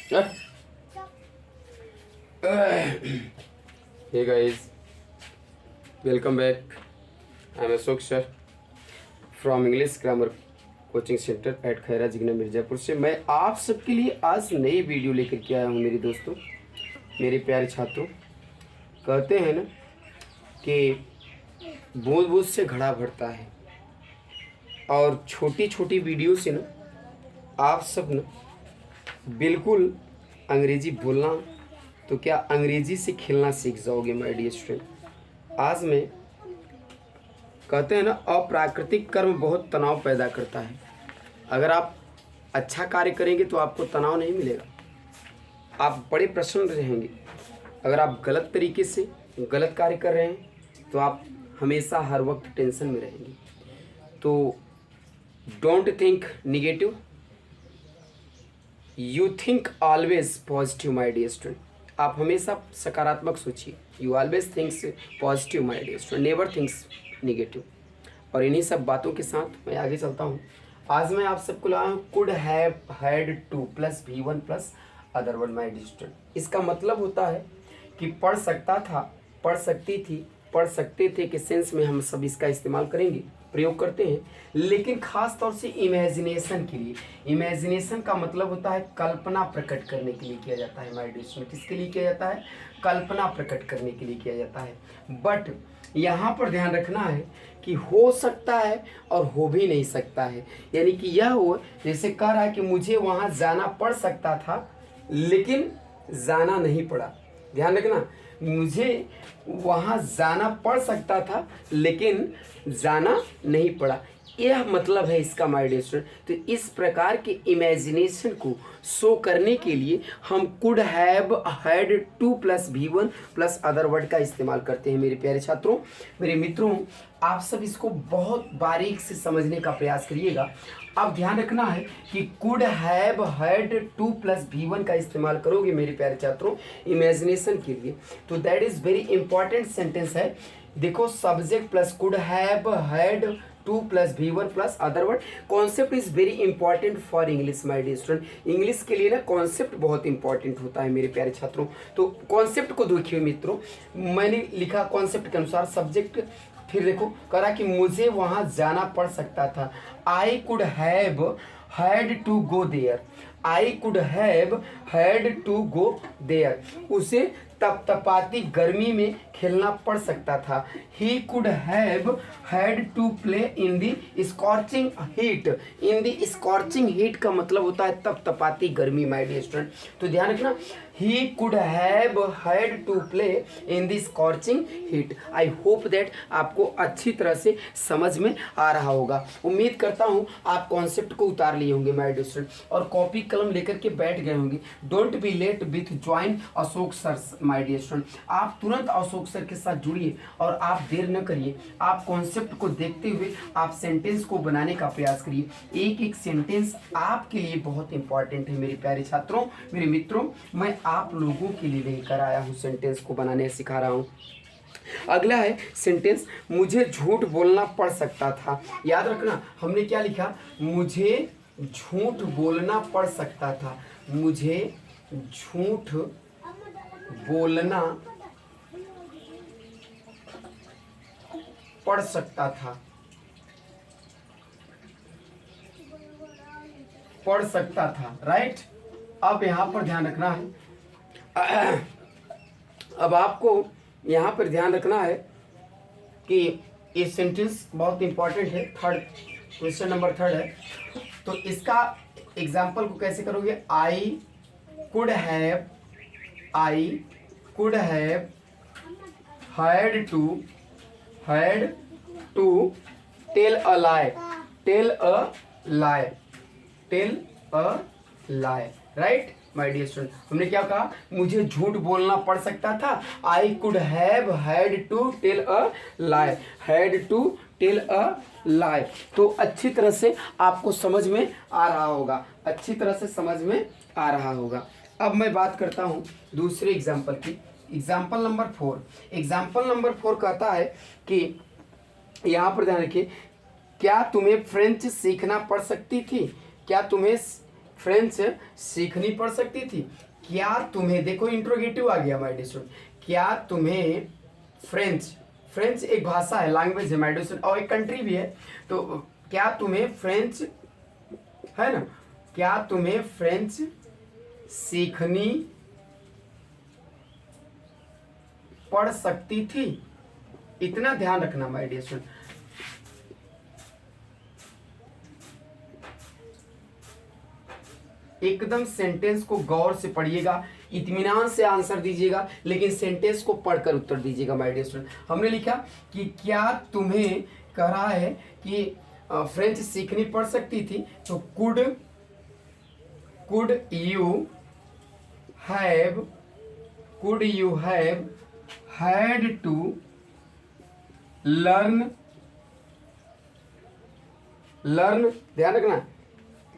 Hey guys, welcome back. I'm Ashok sir from English Grammar coaching centre at Khaira Jigna Mirzapur से। मैं आप सबके लिए आज नई वीडियो लेकर के आया हूँ मेरे दोस्तों, मेरे प्यारे छात्रों। कहते हैं ना कि बूंद बूंद से घड़ा भरता है, और छोटी छोटी वीडियो से ना आप सब ना बिल्कुल अंग्रेज़ी बोलना तो क्या अंग्रेज़ी से खेलना सीख जाओगे माय डियर स्टूडेंट। आज मैं कहते हैं ना अप्राकृतिक कर्म बहुत तनाव पैदा करता है। अगर आप अच्छा कार्य करेंगे तो आपको तनाव नहीं मिलेगा, आप बड़े प्रसन्न रहेंगे। अगर आप गलत तरीके से गलत कार्य कर रहे हैं तो आप हमेशा हर वक्त टेंशन में रहेंगे। तो don't think negative, you think always positive my dear student. आप हमेशा सकारात्मक सोचिए। You always thinks positive my dear student, never thinks negative. और इन्हीं सब बातों के साथ मैं आगे चलता हूँ। आज मैं आप सबको लाया हूँ could have had to plus V1 plus other word my dear student. इसका मतलब होता है कि पढ़ सकता था, पढ़ सकती थी, पढ़ सकते थे के सेंस में हम सब इसका इस्तेमाल करेंगे, प्रयोग करते हैं। लेकिन ख़ास तौर से इमेजिनेशन के लिए। इमेजिनेशन का मतलब होता है कल्पना प्रकट करने के लिए किया जाता है माय डियर स्टूडेंट। किसके लिए किया जाता है? कल्पना प्रकट करने के लिए किया जाता है। बट यहाँ पर ध्यान रखना है कि हो सकता है और हो भी नहीं सकता है। यानी कि यह हो, जैसे कह रहा है कि मुझे वहाँ जाना पड़ सकता था लेकिन जाना नहीं पड़ा। ध्यान रखना, मुझे वहाँ जाना पड़ सकता था लेकिन जाना नहीं पड़ा, यह मतलब है इसका माय डियर स्टूडेंट। तो इस प्रकार के इमेजिनेशन को शो करने के लिए हम could have had to plus V1 plus other word का इस्तेमाल करते हैं। मेरे प्यारे छात्रों, मेरे मित्रों, आप सब इसको बहुत बारीक से समझने का प्रयास करिएगा। अब ध्यान रखना है कि could have had to plus V1 का इस्तेमाल करोगे मेरे प्यारे छात्रों इमेजिनेशन के लिए, तो that is very important sentence है। देखो, subject plus could have had to plus V1 plus other word. Concept is very important for English my dear student. English के लिए ना कॉन्सेप्ट बहुत इंपॉर्टेंट होता है मेरे प्यारे छात्रों। तो कॉन्सेप्ट को देखिए मित्रों, मैंने लिखा कॉन्सेप्ट के अनुसार सब्जेक्ट, फिर देखो करा कि मुझे वहाँ जाना पड़ सकता था। I could have had to go there, I could have had to go there. उसे तपतपाती गर्मी में खेलना पड़ सकता था। He could have had to play in the scorching heat. In the scorching heat का मतलब होता है तपतपाती गर्मी माय डियर स्टूडेंट। तो ध्यान रखना, he could have had to play in the scorching heat. I hope that आपको अच्छी तरह से समझ में आ रहा होगा। उम्मीद करता हूँ आप कॉन्सेप्ट को उतार लिए होंगे माय डियर स्टूडेंट और कॉपी कलम लेकर के बैठ गए होंगे। Don't be late with join Ashok sir my dear student. आप तुरंत अशोक सर के साथ जुड़िए और आप देर न करिए। आप कॉन्सेप्ट को देखते हुए आप सेंटेंस को बनाने का प्रयास करिए। एक एक सेंटेंस आपके लिए बहुत इंपॉर्टेंट है मेरे प्यारे छात्रों, मेरे मित्रों। मैं आप लोगों के लिए लेकर आया हूँ, सेंटेंस को बनाने सिखा रहा हूँ। अगला है सेंटेंस, मुझे झूठ बोलना पड़ सकता था। याद रखना, हमने क्या लिखा? मुझे झूठ बोलना पड़ सकता था। मुझे झूठ बोलना पड़ सकता था, पढ़ सकता था, राइट। अब यहाँ पर ध्यान रखना है, अब आपको यहाँ पर ध्यान रखना है कि ये सेंटेंस बहुत इंपॉर्टेंट है। थर्ड क्वेश्चन नंबर थर्ड है, तो इसका एग्जाम्पल को कैसे करोगे? I could have had to tell a lie, right my dear student. हमने क्या कहा? मुझे झूठ बोलना पड़ सकता था। I could have had to tell a lie. तो अच्छी तरह से आपको समझ में आ रहा होगा, अच्छी तरह से समझ में आ रहा होगा। अब मैं बात करता हूँ दूसरे एग्जाम्पल की। Example number 4। एग्जाम्पल नंबर 4 कहता है कि यहाँ पर ध्यान रखिए, क्या तुम्हें फ्रेंच सीखना पड़ सकती थी? क्या तुम्हें फ्रेंच सीखनी पड़ सकती थी। क्या तुम्हें, देखो इंट्रोगेटिव आ गया माय डियर स्टूडेंट, क्या तुम्हें फ्रेंच, फ्रेंच एक भाषा है, लैंग्वेज है माय डियर स्टूडेंट, और एक कंट्री भी है। तो क्या तुम्हें फ्रेंच, है ना, क्या तुम्हें फ्रेंच सीखनी पड़ सकती थी? इतना ध्यान रखना माय डियर स्टूडेंट। एकदम सेंटेंस को गौर से पढ़िएगा, इत्मीनान से आंसर दीजिएगा, लेकिन सेंटेंस को पढ़कर उत्तर दीजिएगा माय डियर स्टूडेंट। हमने लिखा कि क्या तुम्हें, कह रहा है कि फ्रेंच सीखनी पड़ सकती थी, तो could you have had to learn, ध्यान रखना,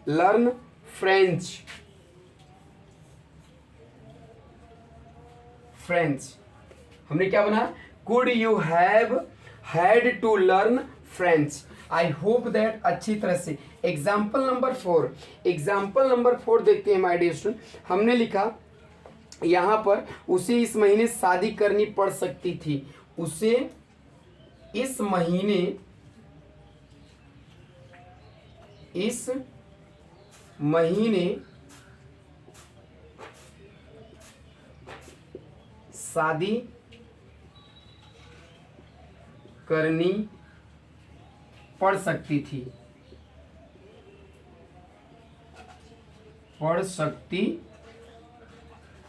लर्न फ्रेंच, हमने क्या बना, could you have had to learn French. I hope that अच्छी तरह से। एग्जाम्पल नंबर 4 देखते हैं माय डियर स्टूडेंट। हमने लिखा यहाँ पर, उसे इस महीने शादी करनी पड़ सकती थी, उसे इस महीने शादी करनी पड़ सकती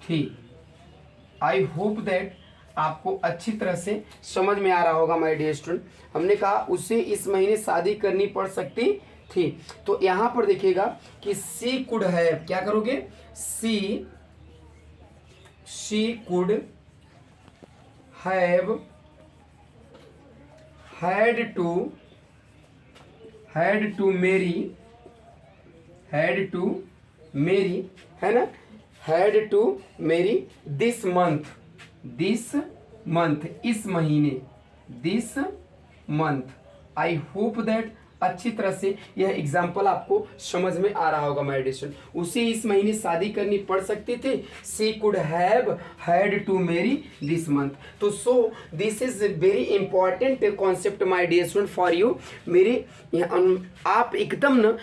थी। आई होप दैट आपको अच्छी तरह से समझ में आ रहा होगा माय डियर स्टूडेंट। हमने कहा उसे इस महीने शादी करनी पड़ सकती थी, तो यहां पर देखिएगा कि सी कुड हैव, क्या करोगे, सी कुड हैव हैड टू मेरी, है ना, हैड टू मेरी दिस मंथ, इस महीने, this month. I hope that अच्छी तरह से यह एग्जाम्पल आपको समझ में आ रहा होगा माय डियर स्टूडेंट। उसे इस महीने शादी करनी पड़ सकती थी, she could have had to marry this month. तो so this is very important concept my dear student for you. मेरे आप एकदम न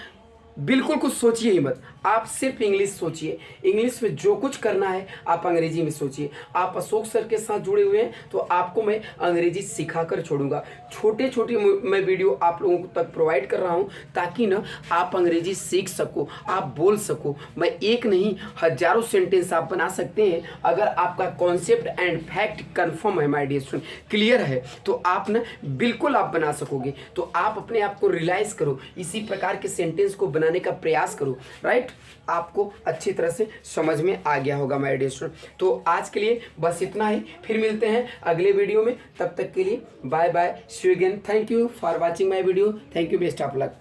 बिल्कुल कुछ सोचिए ही मत, आप सिर्फ इंग्लिश सोचिए। इंग्लिश में जो कुछ करना है आप अंग्रेजी में सोचिए। आप अशोक सर के साथ जुड़े हुए हैं तो आपको मैं अंग्रेजी सिखाकर छोड़ूंगा। छोटे छोटे मैं वीडियो आप लोगों तक प्रोवाइड कर रहा हूं ताकि ना आप अंग्रेजी सीख सको, आप बोल सको। मैं एक नहीं हजारों सेंटेंस आप बना सकते हैं अगर आपका कॉन्सेप्ट एंड फैक्ट कन्फर्म है माय डियर स्टूडेंट, क्लियर है, तो आप ना बिल्कुल आप बना सकोगे। तो आप अपने आप को रियलाइज करो, इसी प्रकार के सेंटेंस को बनाने का प्रयास करो, राइट। आपको अच्छी तरह से समझ में आ गया होगा माय डियर स्टूडेंट। तो आज के लिए बस इतना ही, फिर मिलते हैं अगले वीडियो में। तब तक के लिए bye bye, see you again. Thank you for watching my video. Thank you, best of luck.